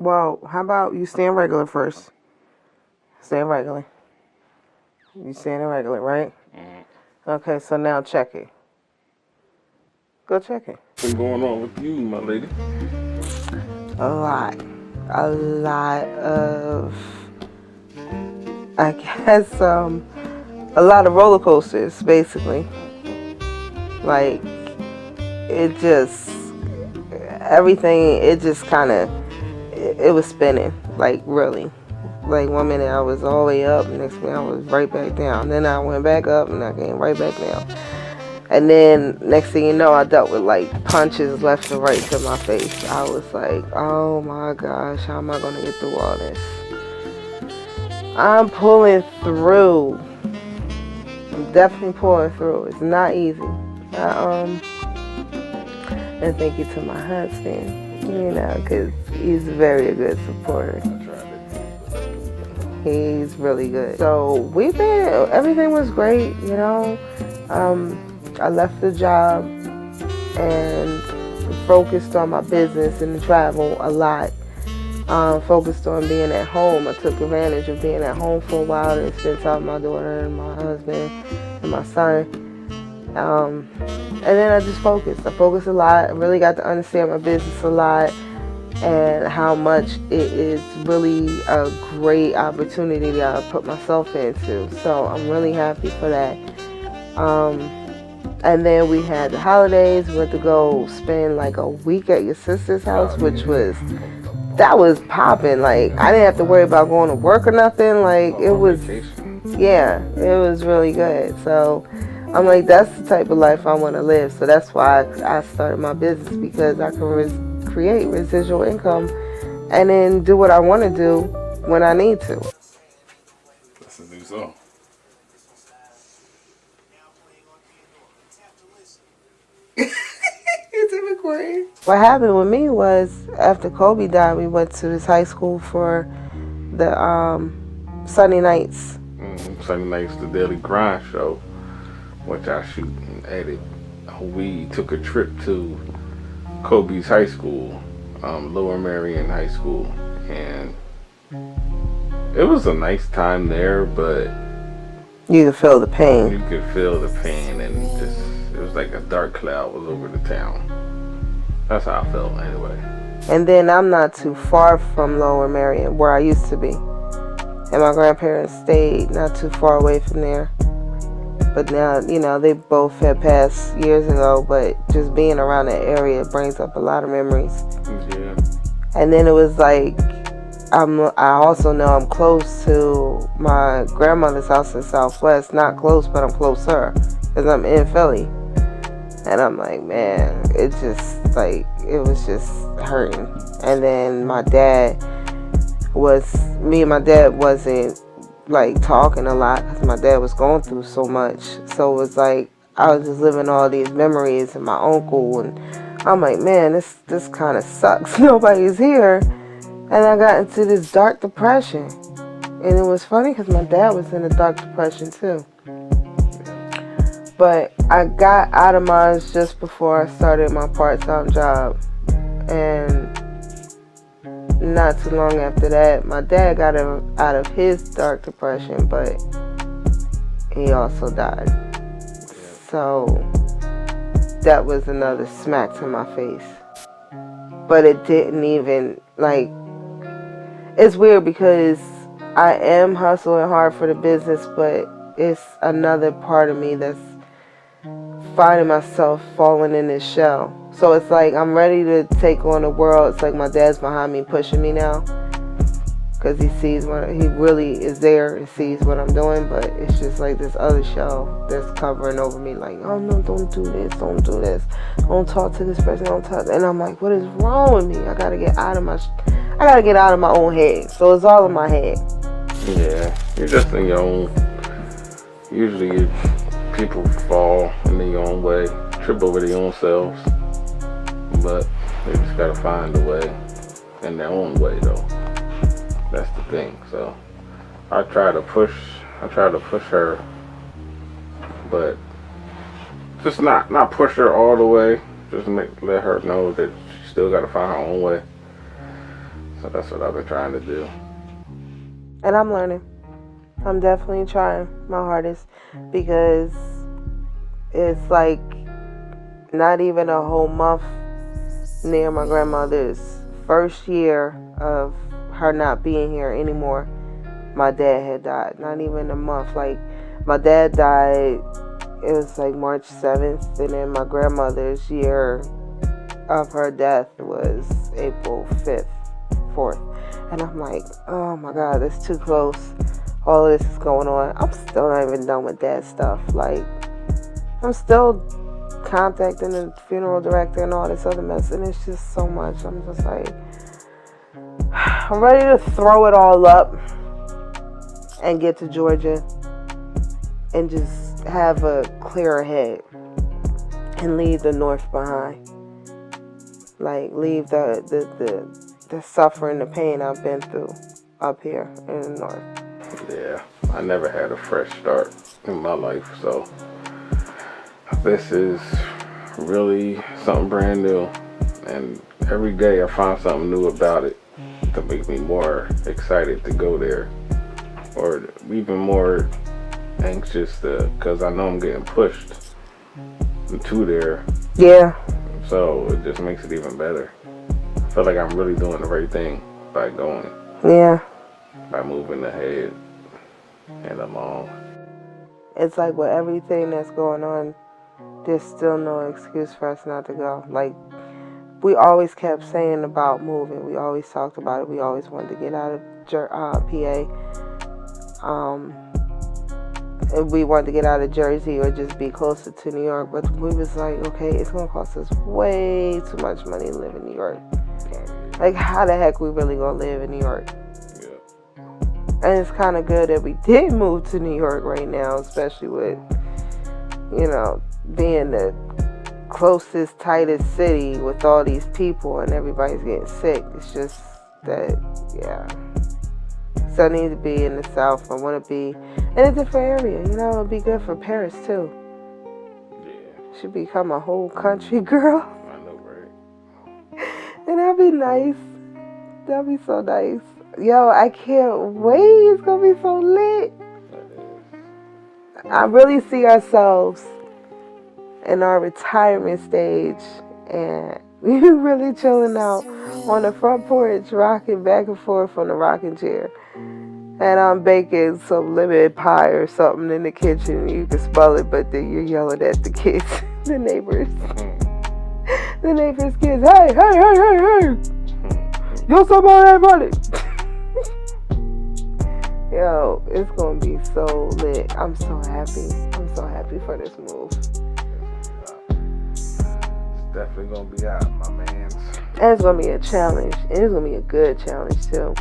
Well, how about you stand regular first? Stand regular. You standing regular, right? Okay, so now check it. Go check it. What's going on with you, my lady? A lot. A lot of, I guess, a lot of roller coasters, basically. Like, it just, everything, it just kind of, it was spinning, like, really. Like, 1 minute I was all the way up, next minute I was right back down. Then I went back up, and I came right back down. And then, next thing you know, I dealt with, like, punches left and right to my face. I was like, oh my gosh, how am I going to get through all this? I'm pulling through. I'm definitely pulling through. It's not easy. And thank you to my husband, you know, because he's very good supporter. He's really good. So everything was great, you know. I left the job and focused on my business and travel a lot. Focused on being at home. I took advantage of being at home for a while to spend time with my daughter and my husband and my son. And then I just focused. I focused a lot. I really got to understand my business a lot and how much it is really a great opportunity that I put myself into. So I'm really happy for that. And then we had the holidays. We went to go spend like a week at your sister's house, which was popping. Like, I didn't have to worry about going to work or nothing. Like, it was really good. So I'm like, that's the type of life I want to live. So that's why I started my business, because I can create residual income and then do what I want to do when I need to. That's a new song. Is it recording? What happened with me was, after Kobe died, we went to his high school for the Sunday nights. Sunday nights, the Daily Grind show, which I shoot and edit. We took a trip to Kobe's high school, Lower Marion High School, and it was a nice time there, but you could feel the pain. You could feel the pain, and it was like a dark cloud was over the town. That's how I felt anyway. And then I'm not too far from Lower Marion, where I used to be. And my grandparents stayed not too far away from there. But now, you know, they both had passed years ago, but just being around that area brings up a lot of memories. Yeah. And then it was like, I also know I'm close to my grandmother's house in Southwest. Not close, but I'm closer, because I'm in Philly. And I'm like, man, it was just hurting. And then me and my dad wasn't like talking a lot, because my dad was going through so much. So it was like, I was just living all these memories and my uncle, and I'm like, man, this kind of sucks. Nobody's here. And I got into this dark depression. And it was funny, because my dad was in a dark depression too. But I got out of mine just before I started my part-time job. And not too long after that, my dad got out of his dark depression, but he also died. So that was another smack to my face. But it didn't even, like, it's weird, because I am hustling hard for the business, but it's another part of me that's finding myself falling in this shell. So it's like, I'm ready to take on the world. It's like my dad's behind me, pushing me now, because he really is there and sees what I'm doing. But it's just like this other shell that's covering over me, like, oh no, don't do this, don't talk to this person, don't talk. And I'm like, what is wrong with me? I gotta get out of my own head. So it's all in my head. Yeah, you're just in your own. Usually people fall in their own way, trip over their own selves, but they just gotta find a way in their own way, though. That's the thing. So I try to push her, but just not push her all the way. Just let her know that she still gotta find her own way. So that's what I've been trying to do. And I'm learning. I'm definitely trying my hardest because it's like not even a whole month near my grandmother's first year of her not being here anymore. My dad had died. Not even a month. Like, my dad died, it was like March 7th, and then my grandmother's year of her death was April 5th, 4th. And I'm like, oh my God, that's too close. All of this is going on. I'm still not even done with that stuff. Like, I'm still contacting the funeral director and all this other mess, and it's just so much. I'm just like, I'm ready to throw it all up and get to Georgia and just have a clearer head and leave the North behind. Like, leave the suffering, the pain I've been through up here in the North. Yeah, I never had a fresh start in my life, so this is really something brand new, and every day I find something new about it to make me more excited to go there, or even more anxious because I know I'm getting pushed to there. Yeah. So it just makes it even better. I feel like I'm really doing the right thing by going. Yeah. By moving ahead and along. It's like with everything that's going on, there's still no excuse for us not to go. Like, we always kept saying about moving. We always talked about it. We always wanted to get out of PA. And we wanted to get out of Jersey or just be closer to New York. But we was like, okay, it's going to cost us way too much money to live in New York. Like, how the heck we really going to live in New York? Yeah. And it's kind of good that we did move to New York right now, especially with, you know, being the closest, tightest city with all these people and everybody's getting sick. It's just that, yeah. So I need to be in the South. I want to be in a different area. You know, it'll be good for Paris, too. Yeah. Should become a whole country girl. I know, right? And that'd be nice. That'd be so nice. Yo, I can't wait. It's going to be so lit. I really see ourselves in our retirement stage, and we really chilling out on the front porch, rocking back and forth on the rocking chair. And I'm baking some lemon pie or something in the kitchen. You can smell it, but then you're yelling at the kids, the neighbors. The neighbors' kids, hey, hey, hey, hey, hey. Yo, somebody ain't money. Yo, it's going to be so lit. I'm so happy. I'm so happy for this move. It's definitely going to be out, my man. And it's going to be a challenge. And it's going to be a good challenge, too.